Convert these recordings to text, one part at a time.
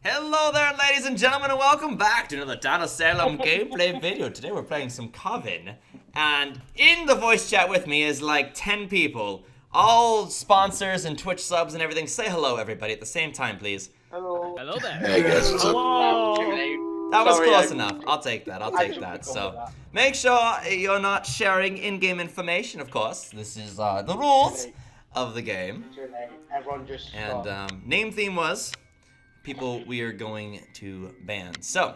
Hello there, ladies and gentlemen, and welcome back to another Town of Salem gameplay video. Today we're playing some Coven, and in the voice chat with me is like 10 people, all sponsors and Twitch subs and everything. Say hello, everybody, at the same time, please. Hello. Hello there. Hey guys, what's up? That was Sorry, close I- enough. I'll take that. I'll I take didn't that. pick up So on that. make sure you're not sharing in-game information, of course. This is the rules of the game. Everyone just And stop. name theme was people we are going to ban. So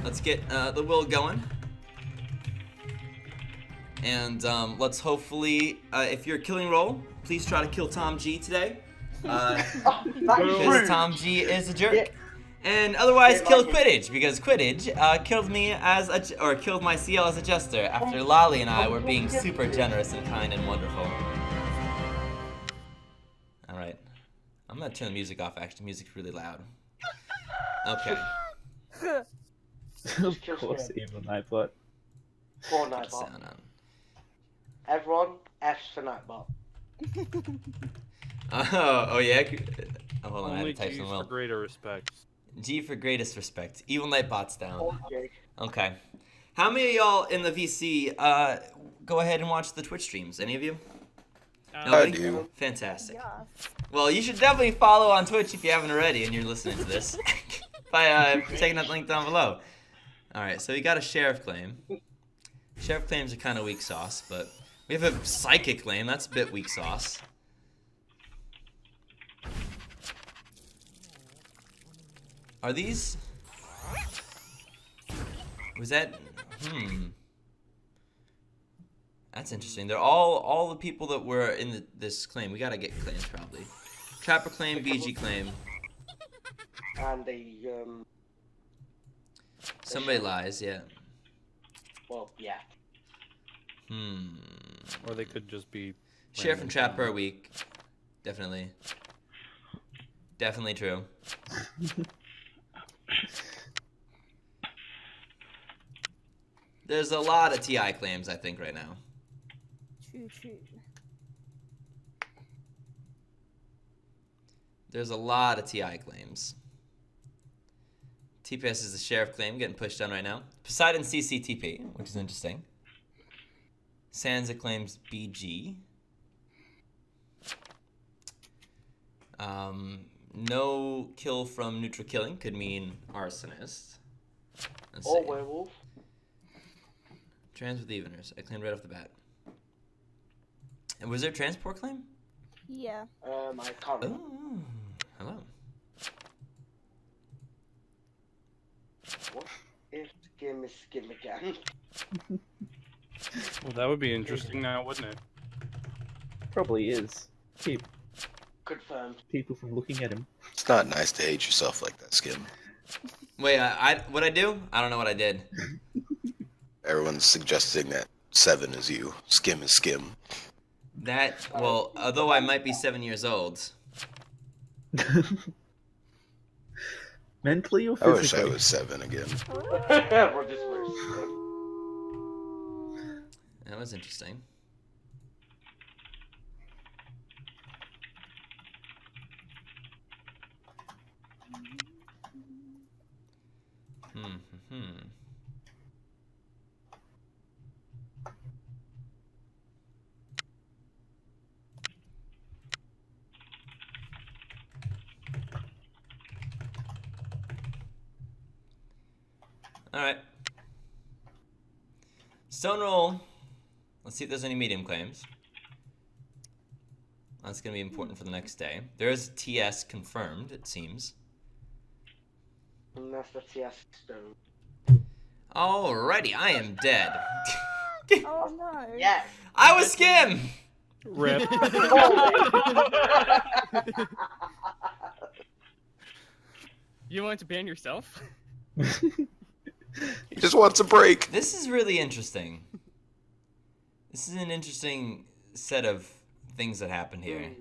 let's get the will going. And let's hopefully, if you're killing roll, please try to kill Tom G today. That is Because rude. Tom G is a jerk. Yeah. And otherwise Yeah, kill like Quidditch, because Quidditch killed me killed my CL as a jester after Lolly and I were being super generous and kind and wonderful. Alright. I'm gonna turn the music off, actually. The music's really loud. Okay. Of course, even Nightbot. Poor Put the Nightbot. sound on. Everyone, F's for Nightbot. Oh yeah? Oh, hold on, I Only had to type G's some for well. greater respect. G for greatest respect. Evil Nightbot's down. Okay. Okay. How many of y'all in the VC go ahead and watch the Twitch streams? Any of you? Nobody? do. Fantastic. Yes. Well, you should definitely follow on Twitch if you haven't already and you're listening to this by checking that link down below. All right, so we got a sheriff claim. Sheriff claims are kind of weak sauce, but we have a psychic claim. That's a bit weak sauce. Are these? Was that? That's interesting. They're all the people that were in this claim. We gotta get claims probably. Trapper claim, BG claim. And the Somebody lies, yeah. well, yeah. Or they could just be... Sheriff and Trapper are weak. Definitely. Definitely true. There's a lot of TI claims, I think, right now. True, true. There's a lot of TI claims. TPS is the sheriff claim getting pushed on right now. Poseidon CCTP, which is interesting. Sansa claims BG. No kill from neutral killing could mean arsonist. Let's Or see. werewolf. Trans with eveners. I claimed right off the bat. And was there a transport claim? Yeah. I can't remember. Oh, hello. What if Skim is Skim again? Well, that would be interesting now, wouldn't it? Probably is. Keep Confirmed. people from looking at him. It's not nice to hate yourself like that, Skim. Wait, what'd I do? I don't know what I did. Everyone's suggesting that 7 is you. Skim is Skim. That, well, although I might be 7 years old. Mentally or I wish physically? I was 7 again. We're just worse. That was interesting. Alright. Stone roll. Let's see if there's any medium claims. That's going to be important for the next day. There is TS confirmed, it seems. Unless the TS stone. Alrighty, I am dead. Oh no. Yes! I was Skim! Rip. You want to ban yourself? He just wants a break. This is really interesting. This is an interesting set of things that happened here.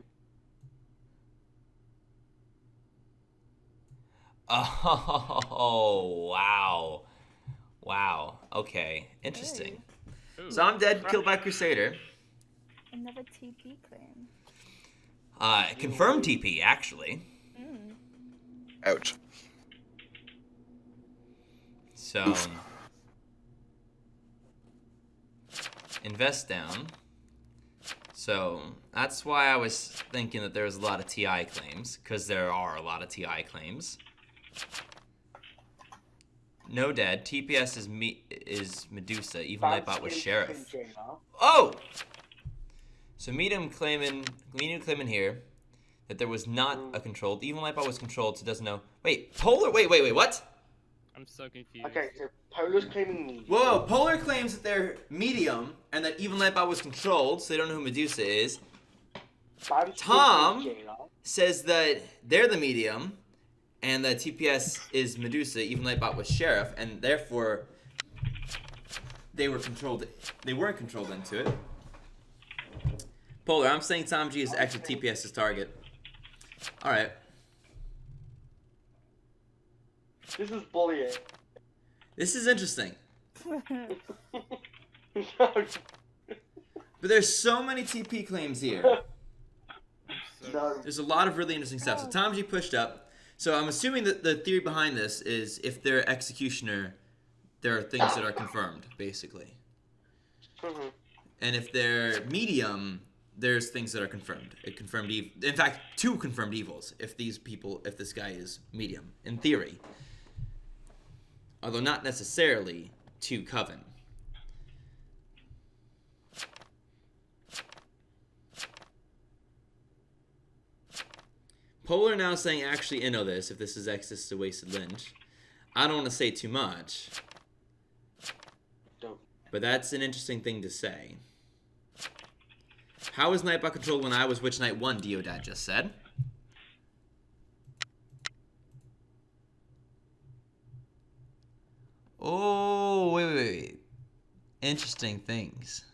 Oh, wow. Wow. Okay. Interesting. Ooh. So I'm dead, killed by Crusader. Another TP claim. Confirmed TP, actually. Ouch. So, invest down. So, that's why I was thinking that there was a lot of TI claims, because there are a lot of TI claims. No dead. TPS is Medusa. Evil Nightbot was Sheriff. Oh! So Medium claiming here that there was not a controlled. Evil Nightbot was controlled, so doesn't know. Wait, Polar? Wait, what? I'm so confused. Okay, so Polar's claiming medium. Whoa, Polar claims that they're medium and that Evil Nightbot was controlled, so they don't know who Medusa is. Tom says that they're the medium and that TPS is Medusa, Evil Nightbot was Sheriff, and therefore they weren't controlled into it. Polar, I'm saying Tom G is actually TPS's target. Alright. This is bullying. This is interesting. But there's so many TP claims here. No. There's a lot of really interesting stuff. So Tom G pushed up. So I'm assuming that the theory behind this is if they're executioner, there are things that are confirmed, basically. Mm-hmm. And if they're medium, there's things that are confirmed. It confirmed in fact, 2 confirmed evils if this guy is medium, in theory. Although not necessarily 2 Coven. Polar now saying actually I know this, if this is Exodus to Wasted Lynch. I don't want to say too much. Don't. But that's an interesting thing to say. How was Nightbot controlled when I was Witch Knight 1, Deodad just said. Oh, wait. Interesting things.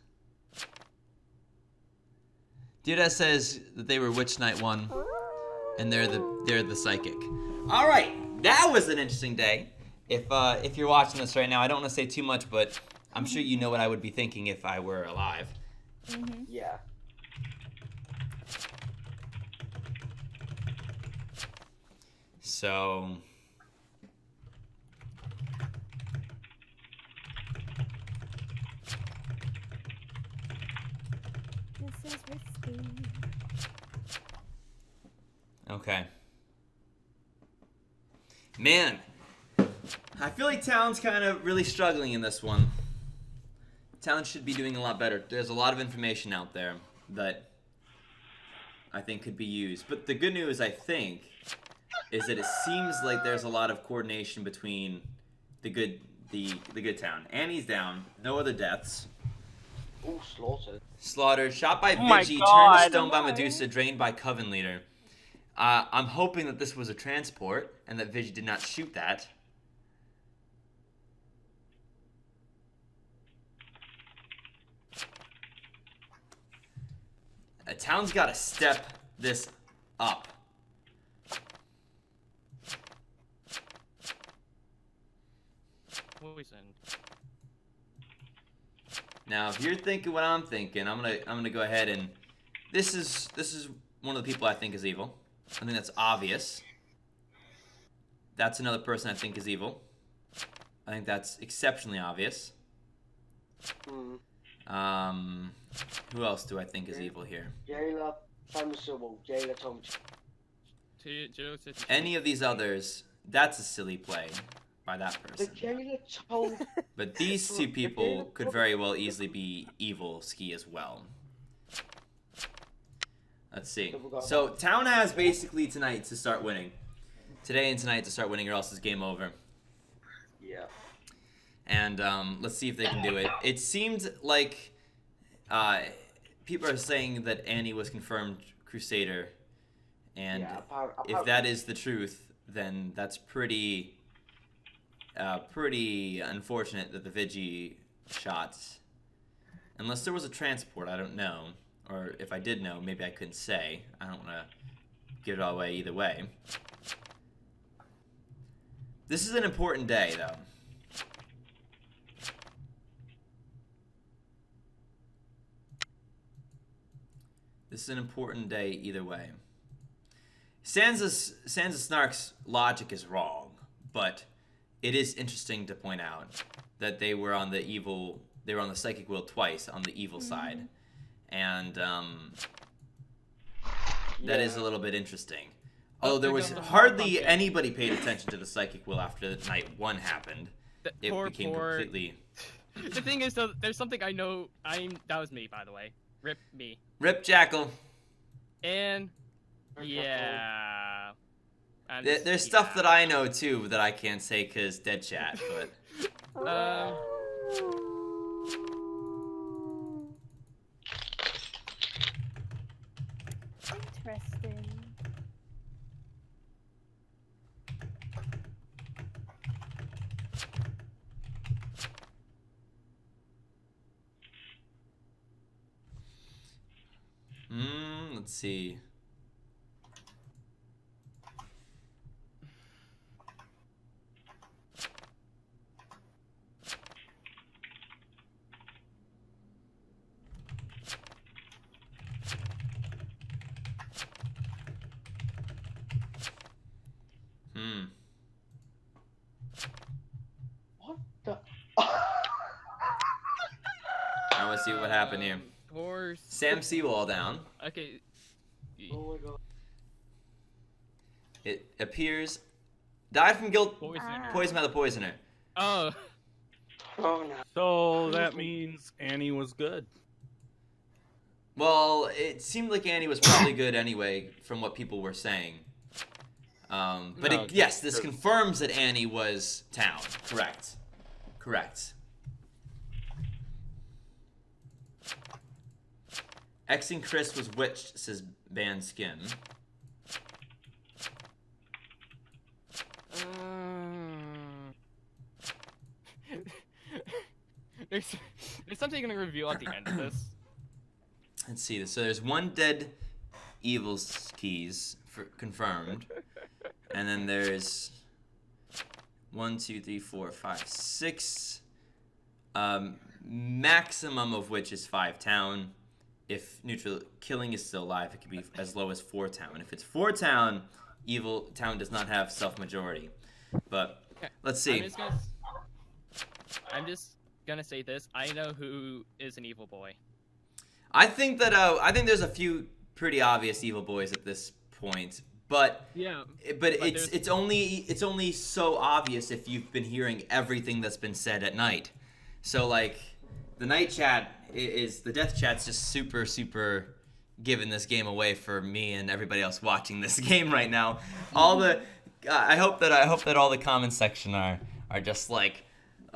Deodad says that they were Witch Knight 1, and they're the psychic. All right, that was an interesting day. If you're watching this right now, I don't want to say too much, but I'm sure you know what I would be thinking if I were alive. Mm-hmm. Yeah. So This is risky. okay. Man, I feel like Town's kind of really struggling in this one. Town should be doing a lot better. There's a lot of information out there that I think could be used. But the good news, I think, is that it seems like there's a lot of coordination between the good Town. Annie's down. No other deaths. Ooh, slaughtered. Slaughtered. Shot by my Vigi. Turned God. to stone by Medusa. Drained by Coven Leader. I'm hoping that this was a transport and that Vigi did not shoot that. Town's got to step this up. Poison. Now, if you're thinking what I'm thinking, I'm gonna go ahead and this is one of the people I think is evil. I think that's obvious. That's another person I think is evil. I think that's exceptionally obvious. Hmm. Who else do I think is evil here? Jailer, Samuel, Jailer, Tom. Any of these others, that's a silly play by that The person. jailer told. But these 2 people could very well easily be evil ski as well. Let's see. So Town has basically tonight to start winning. Today and tonight to start winning, or else it's game over. Yeah. And let's see if they can do it. It seemed like people are saying that Annie was confirmed Crusader, and Yeah, if that is the truth, then that's pretty unfortunate that the Vigi shot. Unless there was a transport, I don't know. Or if I did know, maybe I couldn't say. I don't want to give it all away either way. This is an important day, though. This is an important day either way. Sansa Snark's logic is wrong, but it is interesting to point out that they were on the psychic wheel twice on the evil side, and that is a little bit interesting. Although there was hardly anybody paid attention to the psychic wheel after night 1 happened. It became completely. The thing is, though, there's something I know. That was me, by the way. Rip me. Rip Jackal. And yeah. There's stuff that I know too that I can't say because dead chat, but. Interesting. Let's see. What the? Now let's see what happened here. Of course. Sam Seawall down. Okay. Oh my god. It appears died from guilt Poisoner. poisoned by the poisoner. Oh. Oh no. So that means Annie was good. Well, it seemed like Annie was probably good anyway, from what people were saying. But No, yes, this confirms that Annie was town. Correct. Correct. Xing Chris was witched, says Ban Skim. There's something gonna reveal at the end of this. Let's see. So there's one dead evil keys confirmed, and then there's 1, 2, 3, 4, 5, 6. Maximum of which is 5 town. If neutral killing is still alive, it could be as low as 4 town. If it's 4 town, evil town does not have self-majority. But let's see. I'm just gonna say this. I know who is an evil boy. I think that there's a few pretty obvious evil boys at this point, but Yeah. but it's only so obvious if you've been hearing everything that's been said at night. So like the night chat is the death chat's just super giving this game away for me and everybody else watching this game right now. All the I hope that all the comment section are just like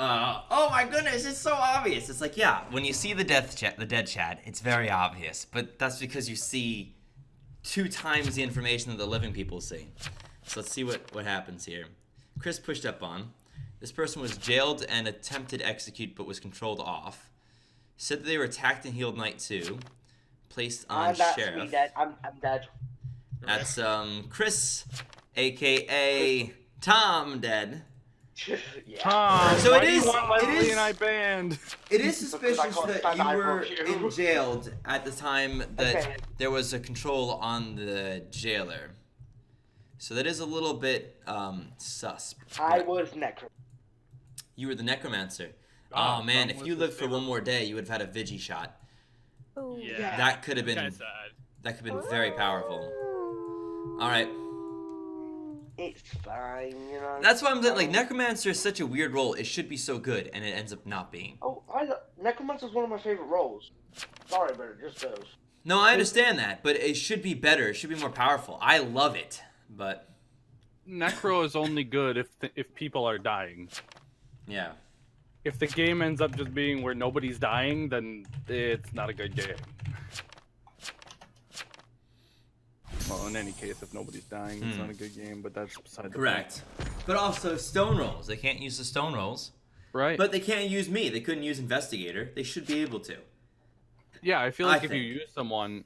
oh my goodness, it's so obvious. It's like, yeah, when you see the dead chat, it's very obvious. But that's because you see 2 times the information that the living people see. So let's see what happens here. Chris pushed up on. This person was jailed and attempted execute but was controlled off. Said that they were attacked and healed night 2. Placed on sheriff. Me dead. I'm dead. That's Chris, aka Tom, dead. Yeah. Tom, So why it do you is- want it Leslie is- and I banned? It is suspicious Because I that can't you stand were either of you. in jailed at the time that Okay. there was a control on the jailer. So that is a little bit sus. I was necro. You were the necromancer. Oh, Oh man, Tom if was you his lived for favorite. one more day, you would have had a Vigi shot. Oh. Yeah. That could have Kinda been sad. very powerful. All right. It's fine, you know. That's why I'm saying, like, Necromancer is such a weird role. It should be so good, and it ends up not being. Oh, Necromancer is one of my favorite roles. Sorry, but it just goes. No, I understand that, but it should be better. It should be more powerful. I love it, but Necro is only good if people are dying. yeah. If the game ends up just being where nobody's dying, then it's not a good game. Well, in any case, if nobody's dying, it's not a good game, but that's beside the point. Correct. But also stone rolls. They can't use the stone rolls. Right. But they can't use me. They couldn't use investigator. They should be able to. yeah, I feel I like if you think. use someone...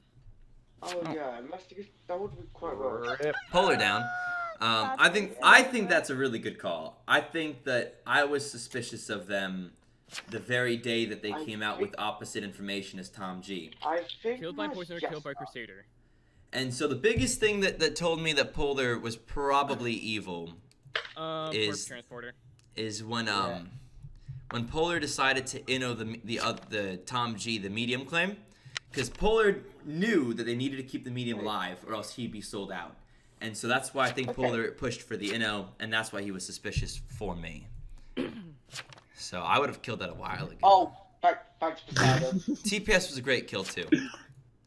Oh yeah, investigate. That would be quite well. Rip. Polar down. I think that's a really good call. I think that I was suspicious of them the very day that they came out with opposite information as Tom G. I think Killed by my poisoner, guess- killed by crusader. And so the biggest thing that told me that Polar was probably evil Corpse transporter. is when Polar decided to inno the Tom G, the medium claim, because Polar knew that they needed to keep the medium alive or else he'd be sold out. And so that's why I think Polar pushed for the inno, and that's why he was suspicious for me. So I would have killed that a while ago. Oh, thanks, Poseidon. TPS was a great kill too.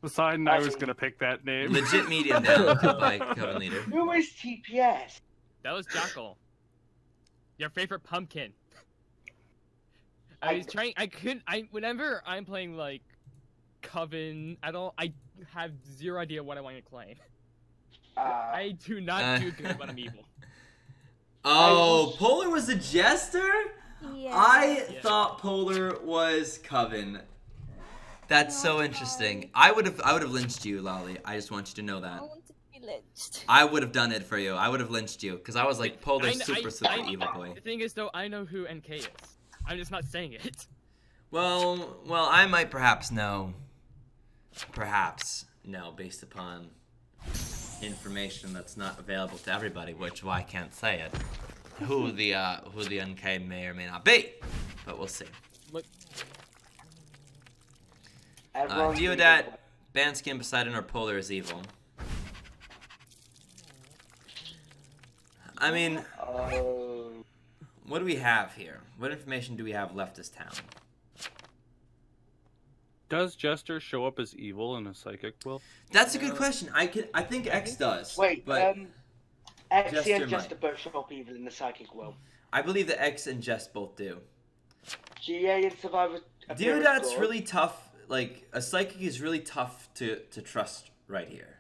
Poseidon, I was gonna pick that name. Legit medium down killed by Coven leader. Who is TPS? That was Jackal. Your favorite pumpkin. Whenever I'm playing like Coven, I have zero idea what I want to claim. I do not do good when I'm evil. Oh, Polar was a jester? Yeah. I thought Polar was Coven. That's so interesting. I would have lynched you, Lolly. I just want you to know I that. want to be lynched. I would have done it for you. I would have lynched you because I was like Polar's super evil boy. The thing is, though, I know who NK is. I'm just not saying it. Well, I might perhaps know. Perhaps no, based upon information that's not available to everybody, which why I can't say it. Who the NK may or may not be, but we'll see. Look, Deodat, Banskin, Poseidon, or Polar is evil. I mean, what do we have here? What information do we have left as town? Does Jester show up as evil in a psychic will? That's a good question. I think X does. Wait, but X Jester and Jester might. both show up evil in the psychic world. I believe that X and Jess both do. GA and Survivor. Deodat's really tough. Like a psychic is really tough to trust right here,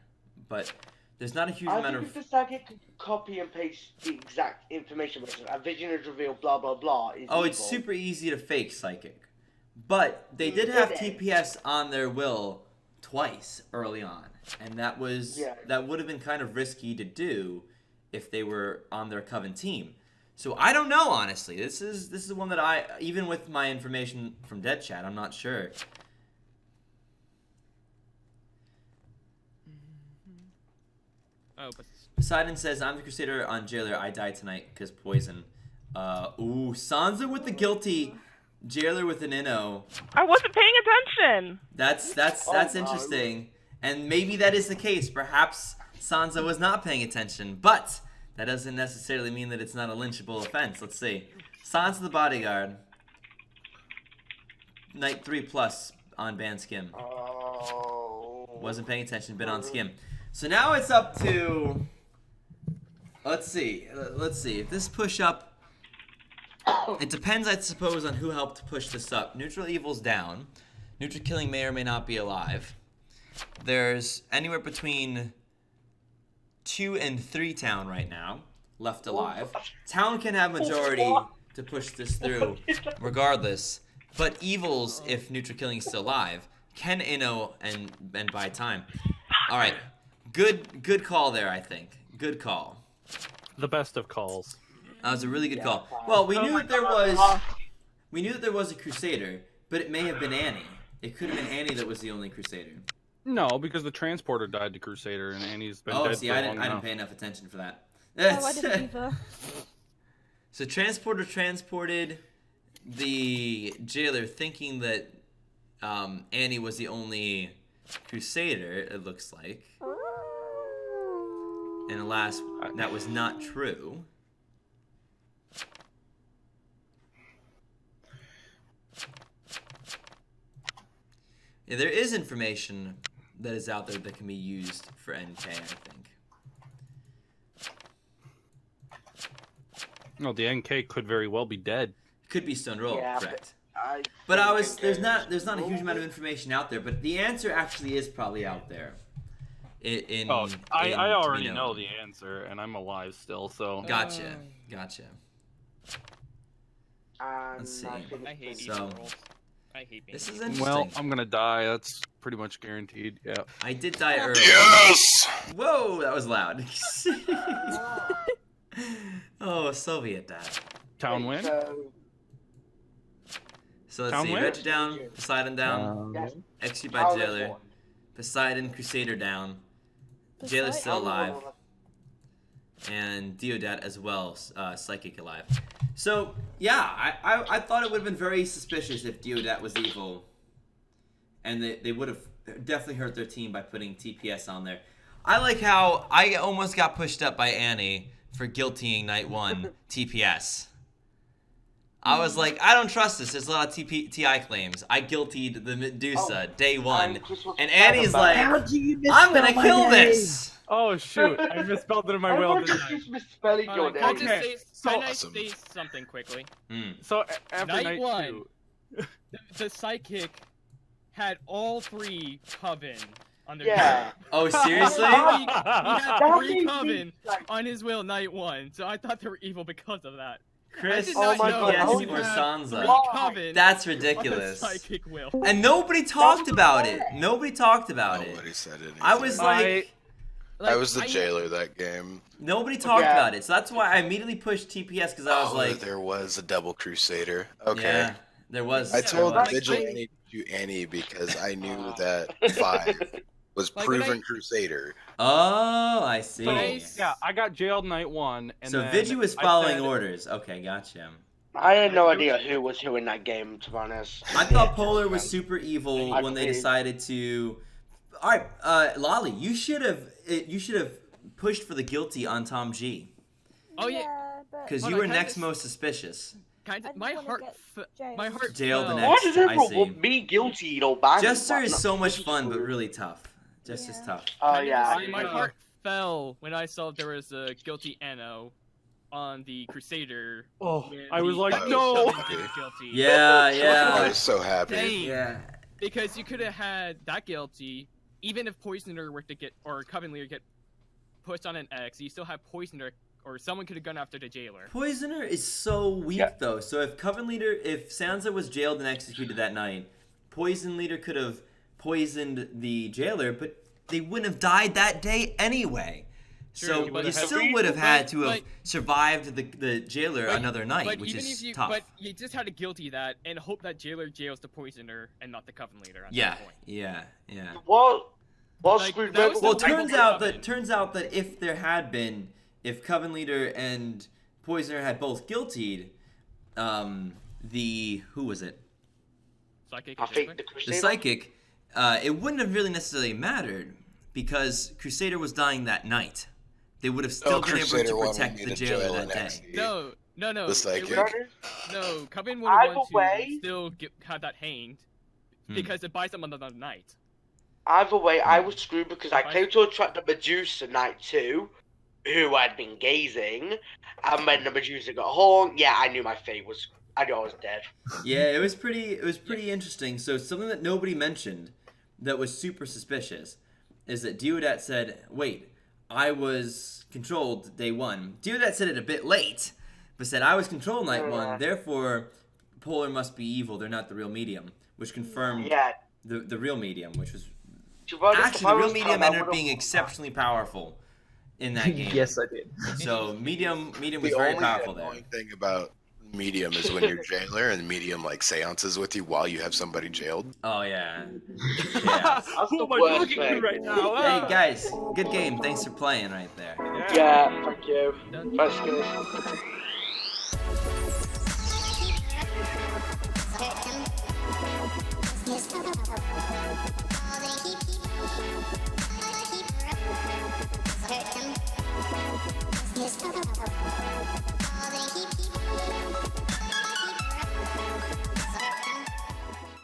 but there's not a huge I amount think of. if the psychic can copy and paste the exact information, which is a vision is revealed, blah blah blah, is Oh, evil. it's super easy to fake psychic, but they did have Did they? TPS on their will twice early on, and that was that would have been kind of risky to do if they were on their Coven team. So I don't know, honestly. This is one that I, even with my information from Dead Chat, I'm not sure. oh, but Poseidon says, I'm the Crusader on Jailer. I died tonight because poison. Ooh, Sansa with the guilty. Jailer with an inno. I wasn't paying attention. That's interesting. And maybe that is the case. Perhaps Sansa was not paying attention. But that doesn't necessarily mean that it's not a lynchable offense. Let's see. Sansa the bodyguard. Night 3+ on ban skim. Wasn't paying attention, been on skim. So now it's up to, let's see, if this push up, it depends, I suppose, on who helped push this up. Neutral evil's down. Neutral killing may or may not be alive. There's anywhere between 2 and 3 town right now left alive. Town can have majority to push this through regardless, but evils, if neutral killing is still alive, can inno and buy time. All right. Good call there, I think. Good call. The best of calls. That was a really good call. Well, we knew that there was a Crusader, but it may have been Annie. It could have been Annie that was the only Crusader. No, because the transporter died to Crusader, and Annie's been dead see, for I long didn't enough. pay enough attention for that. Oh, I didn't either. So transporter transported the Jailer, thinking that Annie was the only Crusader. It looks like. And alas, that was not true. Yeah, there is information that is out there that can be used for NK, I think. No, the NK could very well be dead. Could be Stone Roll, Yeah, correct. But There's not a huge amount of information out there, but the answer actually is probably out there. I already know the answer, and I'm alive still, so. Gotcha. Let's see. I hate So, evil rolls. I hate being this is evil. interesting. Well, I'm gonna die. That's pretty much guaranteed. Yeah. I did die early. Yes! Whoa, that was loud. Oh, Soviet died. Town win. So let's Town see. win? Reg down, Poseidon down, Yes. XU by Jailer, Poseidon Crusader down, Jailer's Psych- still alive. And Deodat as well, psychic alive. So, yeah, I thought it would have been very suspicious if Deodat was evil. And they would have definitely hurt their team by putting TPS on there. I like how I almost got pushed up by Annie for guiltying night 1 TPS. I was like, I don't trust this. There's a lot of TI claims. I guiltied the Medusa day 1. And Annie's like, I'm going to kill this. Oh shoot! I misspelled it in my will. Everyone just keeps misspelling your Can I name. just say, can I awesome. say something quickly? So after Night night 1, 2, the psychic had all 3 Coven on their Yeah. Oh, seriously? he had That 3 makes Coven me, like- on his will night 1, so I thought they were evil because of that. Chris, did not know TPS that. or Sansa. 3 Coven That's on ridiculous. the psychic will. And nobody talked about it. Nobody talked about it. Nobody said anything. I was like, I was the jailer that game. nobody talked Yeah. about it. So that's why I immediately pushed TPS because I was like, there was a double crusader. Okay. yeah, there was. I told like, Vigilante to Annie because I knew that 5 was Like, when proven crusader. Oh, I see. so Nice. yeah, I got jailed night 1, and So then Vigi was I following said- orders. Okay, gotcha. I had no idea who was who in that game, to be honest. I thought Polar was super evil I when they agree. decided to. All right, Lolly, you should have pushed for the guilty on Tom G Oh yeah, but because Hold you on, were can I next just- most suspicious. kind I of. just My wanna heart, get jailed. my heart Jailed the fell. next- Why does I everyone see. want me guilty or banned? Jester is No, so much this is fun, but cool. really tough. Just as Yeah. tough. Oh yeah. My heart fell when I saw there was a guilty Anno on the Crusader. Oh, when I was the like, Coven no. showed him guilty. Yeah, I yeah, was so happy. Dang. yeah. Because you could have had that guilty, even if Poisoner were to get, or Coven Leader get pushed on an X, you still have Poisoner, or someone could have gone after the Jailer. Poisoner is so weak Yeah. though. So if if Sansa was jailed and executed that night, Poison Leader could have poisoned the Jailer, but they wouldn't have died that day anyway. True, So but you the still reason- would have had to have but- survived the Jailer But- another night, But which even is if you, tough. but you just had to guilty that and hope that Jailer jails the Poisoner and not the Coven Leader. At Yeah, that point. yeah, yeah. What? What Like, screwed that was Well, the it Bible turns out that if there had been, if Coven Leader and Poisoner had both guiltied, who was it? Psychic I and think Jailer? the The Crusader. Psychic. It wouldn't have really necessarily mattered because Crusader was dying that night. They would have still been able Crusader to one protect would the need to Jailer jail that an day. XD. No, The it The Psychic. would- No, Coven would Either have wanted way- to still have that hanged because it buys them another night. Either way, I was screwed because I came to attract the Medusa night 2, who had been gazing, and when the Medusa got home, yeah, I knew my fate was. I knew I was dead. Yeah, it was pretty interesting. So something that nobody mentioned that was super suspicious is that Deodat said, "Wait, I was controlled day 1." Deodat said it a bit late, but said I was controlled night 1. Therefore, Polar must be evil. They're not the real medium, which confirmed Yeah. the real medium, which was To be honest, if actually I the real was medium Tom, I ended up would've- being exceptionally powerful in that game. Yes, I did. So medium was The very only powerful there. annoying thing about medium is when you're jailer and medium like seances with you while you have somebody jailed. Oh yeah. Yeah. That's Who the am I worst talking to thing. right now? Hey guys, good game. Thanks for playing right there. Yeah, thank you. Thanks, guys. Yes.